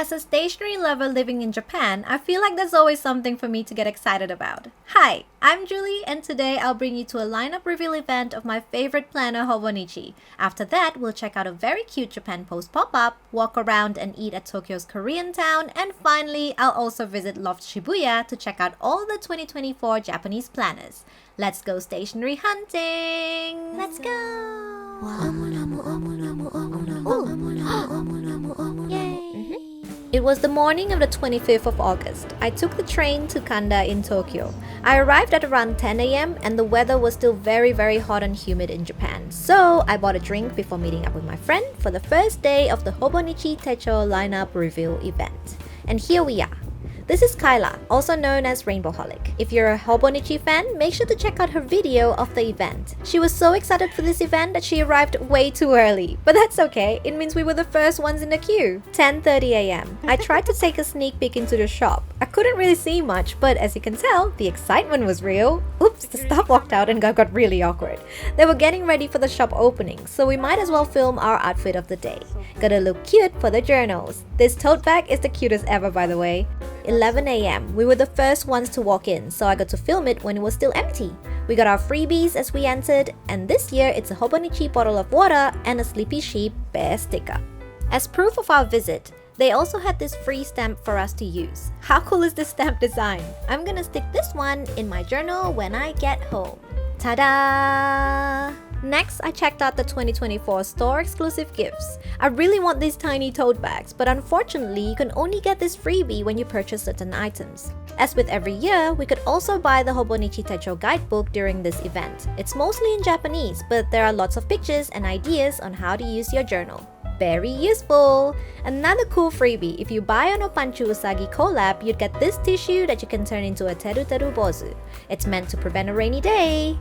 As a stationery lover living in Japan, I feel like there's always something for me to get excited about. Hi, I'm Julie, and today I'll bring you to a lineup reveal event of my favorite planner, Hobonichi. After that, we'll check out a very cute Japan Post pop-up, walk around and eat at Tokyo's Korean town, and finally, I'll also visit Loft Shibuya to check out all the 2024 Japanese planners. Let's go stationery hunting! Let's go! Yay! It was the morning of the 25th of August. I took the train to Kanda in Tokyo. I arrived at around 10 a.m. and the weather was still very hot and humid in Japan. So I bought a drink before meeting up with my friend for the first day of the Hobonichi Techo lineup reveal event. And here we are. This is Kyla, also known as Rainbowholic. If you're a Hobonichi fan, make sure to check out her video of the event. She was so excited for this event that she arrived way too early. But that's okay, it means we were the first ones in the queue. 10:30 a.m. I tried to take a sneak peek into the shop. I couldn't really see much, but as you can tell, the excitement was real. Oops, the staff walked out and got really awkward. They were getting ready for the shop opening, so we might as well film our outfit of the day. Gotta look cute for the journals. This tote bag is the cutest ever, by the way. 11 a.m. We were the first ones to walk in, so I got to film it when it was still empty. We got our freebies as we entered, and this year it's a Hobonichi bottle of water and a Sleepy Sheep bear sticker. As proof of our visit, they also had this free stamp for us to use. How cool is this stamp design? I'm gonna stick this one in my journal when I get home. Ta-da! Next, I checked out the 2024 store-exclusive gifts. I really want these tiny tote bags, but unfortunately, you can only get this freebie when you purchase certain items. As with every year, we could also buy the Hobonichi Techo guidebook during this event. It's mostly in Japanese, but there are lots of pictures and ideas on how to use your journal. Very useful! Another cool freebie, if you buy an Opanchu Usagi collab, you'd get this tissue that you can turn into a teru teru bozu. It's meant to prevent a rainy day.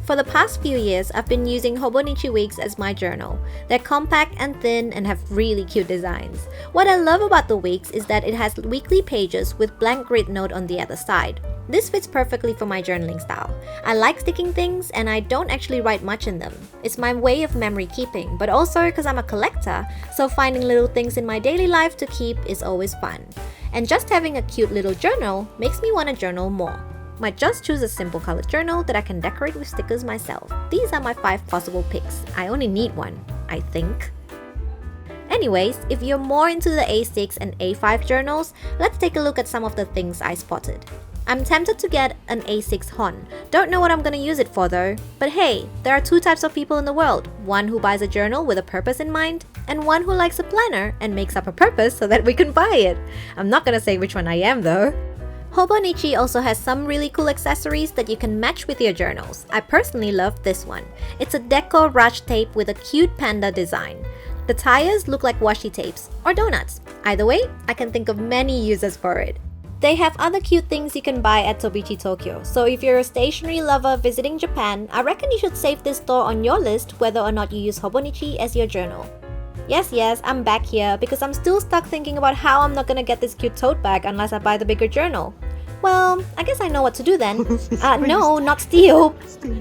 For the past few years, I've been using Hobonichi Weeks as my journal. They're compact and thin and have really cute designs. What I love about the Weeks is that it has weekly pages with blank grid note on the other side. This fits perfectly for my journaling style. I like sticking things and I don't actually write much in them. It's my way of memory keeping, but also because I'm a collector, so finding little things in my daily life to keep is always fun. And just having a cute little journal makes me want to journal more. Might just choose a simple colored journal that I can decorate with stickers myself. These are my 5 possible picks. I only need one, I think. Anyways, if you're more into the A6 and A5 journals, let's take a look at some of the things I spotted. I'm tempted to get an A6 Hon. Don't know what I'm gonna use it for though. But hey, there are 2 types of people in the world. One who buys a journal with a purpose in mind, and one who likes a planner and makes up a purpose so that we can buy it. I'm not gonna say which one I am though. Hobonichi also has some really cool accessories that you can match with your journals. I personally love this one. It's a deco rush tape with a cute panda design. The tires look like washi tapes or donuts. Either way, I can think of many uses for it. They have other cute things you can buy at Tobichi Tokyo, so if you're a stationery lover visiting Japan, I reckon you should save this store on your list whether or not you use Hobonichi as your journal. Yes, I'm back here because I'm still stuck thinking about how I'm not gonna get this cute tote bag unless I buy the bigger journal. Well, I guess I know what to do then. No, not steal.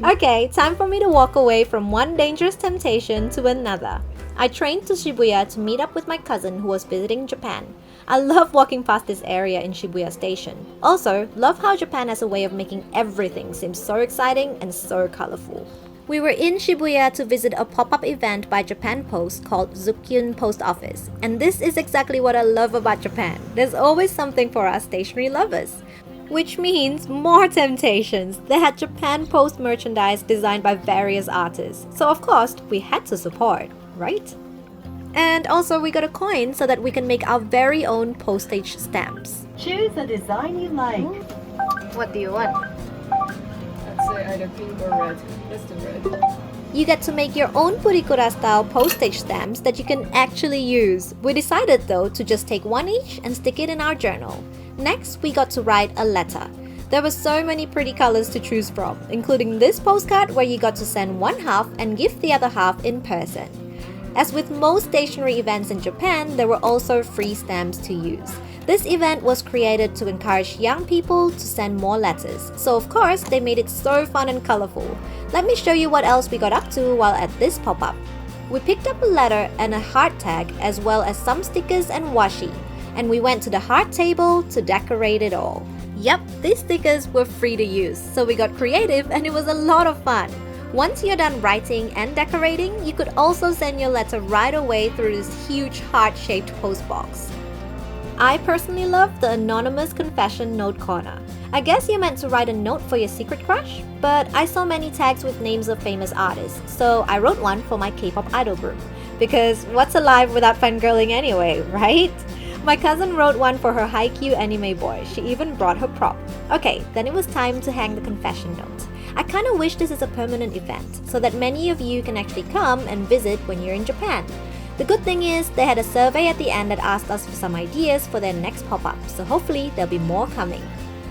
Okay, time for me to walk away from one dangerous temptation to another. I trained to Shibuya to meet up with my cousin who was visiting Japan. I love walking past this area in Shibuya Station. Also, love how Japan has a way of making everything seem so exciting and so colorful. We were in Shibuya to visit a pop-up event by Japan Post called Zukyun Post Office. And this is exactly what I love about Japan. There's always something for us stationery lovers. Which means more temptations. They had Japan Post merchandise designed by various artists. So of course, we had to support, right? And also we got a coin so that we can make our very own postage stamps. Choose a design you like. What do you want? I'd say either pink or red. Let's do red. You get to make your own Purikura style postage stamps that you can actually use. We decided though to just take one each and stick it in our journal. Next, we got to write a letter. There were so many pretty colors to choose from, including this postcard where you got to send one half and give the other half in person. As with most stationery events in Japan, there were also free stamps to use. This event was created to encourage young people to send more letters, so of course they made it so fun and colorful. Let me show you what else we got up to while at this pop-up. We picked up a letter and a heart tag as well as some stickers and washi. And we went to the heart table to decorate it all. Yep, these stickers were free to use, so we got creative and it was a lot of fun. Once you're done writing and decorating, you could also send your letter right away through this huge heart-shaped postbox. I personally love the anonymous confession note corner. I guess you're meant to write a note for your secret crush, but I saw many tags with names of famous artists, so I wrote one for my K-pop idol group. Because what's a life without fangirling anyway, right? My cousin wrote one for her Haikyuu anime boy. She even brought her prop. Okay, then it was time to hang the confession note. I kinda wish this is a permanent event, so that many of you can actually come and visit when you're in Japan. The good thing is, they had a survey at the end that asked us for some ideas for their next pop-up, so hopefully there'll be more coming.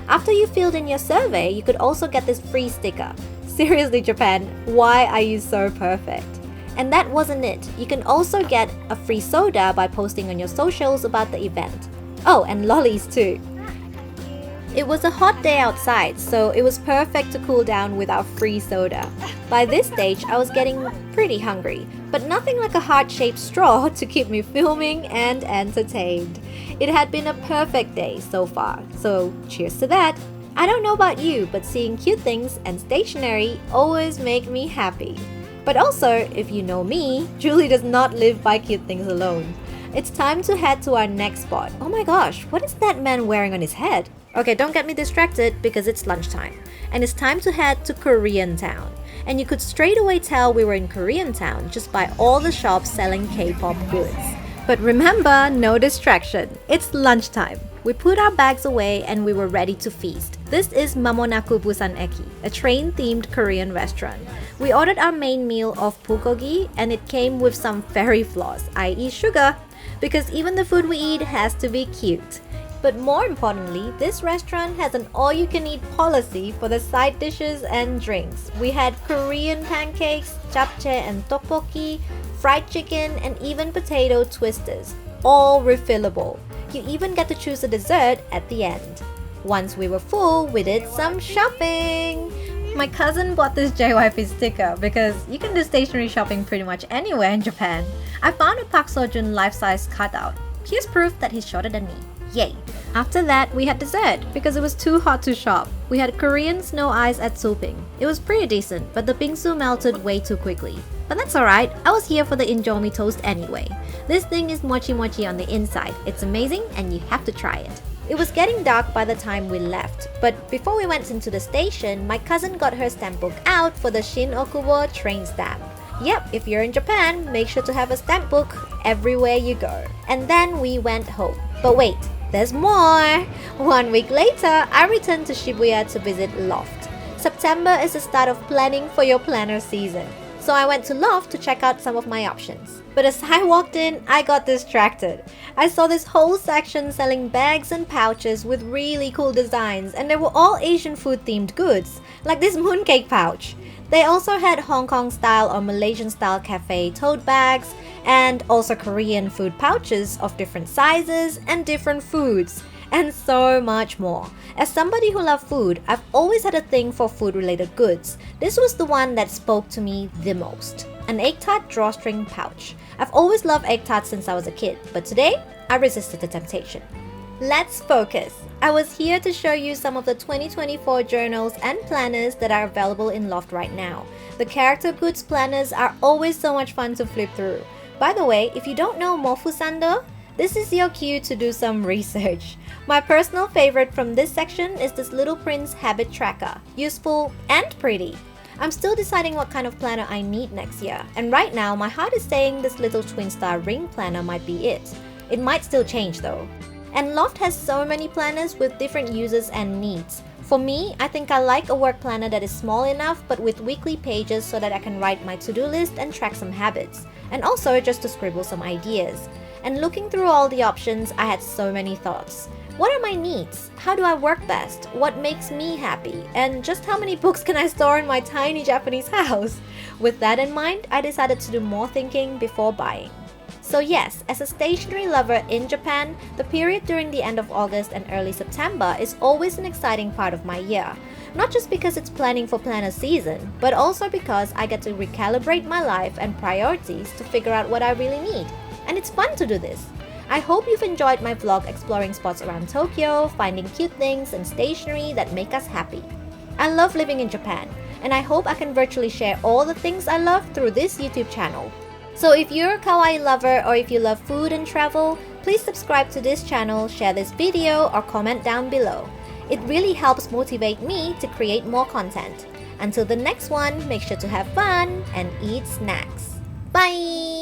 After you filled in your survey, you could also get this free sticker. Seriously, Japan, why are you so perfect? And that wasn't it. You can also get a free soda by posting on your socials about the event. Oh, and lollies too. It was a hot day outside, so it was perfect to cool down with our free soda. By this stage, I was getting pretty hungry, but nothing like a heart-shaped straw to keep me filming and entertained. It had been a perfect day so far, so cheers to that. I don't know about you, but seeing cute things and stationery always make me happy. But also, if you know me, Julie does not live by cute things alone. It's time to head to our next spot. Oh my gosh, what is that man wearing on his head? Okay, don't get me distracted because it's lunchtime. And it's time to head to Korean Town. And you could straight away tell we were in Korean Town just by all the shops selling K-pop goods. But remember, no distraction. It's lunchtime. We put our bags away and we were ready to feast. This is Mamonaku Busan Eki, a train-themed Korean restaurant. We ordered our main meal of bulgogi and it came with some fairy floss, i.e. sugar, because even the food we eat has to be cute. But more importantly, this restaurant has an all-you-can-eat policy for the side dishes and drinks. We had Korean pancakes, japchae and tteokbokki, fried chicken, and even potato twisters, all refillable. You even get to choose a dessert at the end. Once we were full, we did some shopping. My cousin bought this JYP sticker because you can do stationery shopping pretty much anywhere in Japan. I found a Park Seo-joon life-size cutout. Here's proof that he's shorter than me. Yay! After that, we had dessert because it was too hot to shop. We had Korean snow ice at Sulping. It was pretty decent, but the bingsu melted way too quickly. But that's alright, I was here for the Indomie toast anyway. This thing is mochi mochi on the inside. It's amazing and you have to try it. It was getting dark by the time we left, but before we went into the station, my cousin got her stamp book out for the Shin Okubo train stamp. Yep, if you're in Japan, make sure to have a stamp book everywhere you go. And then we went home. But wait, there's more! 1 week later, I returned to Shibuya to visit Loft. September is the start of planning for your planner season. So I went to Loft to check out some of my options. But as I walked in, I got distracted. I saw this whole section selling bags and pouches with really cool designs, and they were all Asian food themed goods, like this mooncake pouch. They also had Hong Kong style or Malaysian style cafe tote bags, and also Korean food pouches of different sizes and different foods, and so much more. As somebody who loves food, I've always had a thing for food-related goods. This was the one that spoke to me the most. An egg tart drawstring pouch. I've always loved egg tarts since I was a kid, but today, I resisted the temptation. Let's focus. I was here to show you some of the 2024 journals and planners that are available in Loft right now. The character goods planners are always so much fun to flip through. By the way, if you don't know Mofusando, this is your cue to do some research. My personal favorite from this section is this Little Prince habit tracker. Useful and pretty. I'm still deciding what kind of planner I need next year, and right now my heart is saying this little twin star ring planner might be it. It might still change though. And Loft has so many planners with different uses and needs. For me, I think I like a work planner that is small enough but with weekly pages so that I can write my to-do list and track some habits, and also just to scribble some ideas. And looking through all the options, I had so many thoughts. What are my needs? How do I work best? What makes me happy? And just how many books can I store in my tiny Japanese house? With that in mind, I decided to do more thinking before buying. So yes, as a stationery lover in Japan, the period during the end of August and early September is always an exciting part of my year. Not just because it's planning for planner season, but also because I get to recalibrate my life and priorities to figure out what I really need. And it's fun to do this. I hope you've enjoyed my vlog exploring spots around Tokyo, finding cute things and stationery that make us happy. I love living in Japan, and I hope I can virtually share all the things I love through this YouTube channel. So if you're a kawaii lover or if you love food and travel, please subscribe to this channel, share this video, or comment down below. It really helps motivate me to create more content. Until the next one, make sure to have fun and eat snacks. Bye!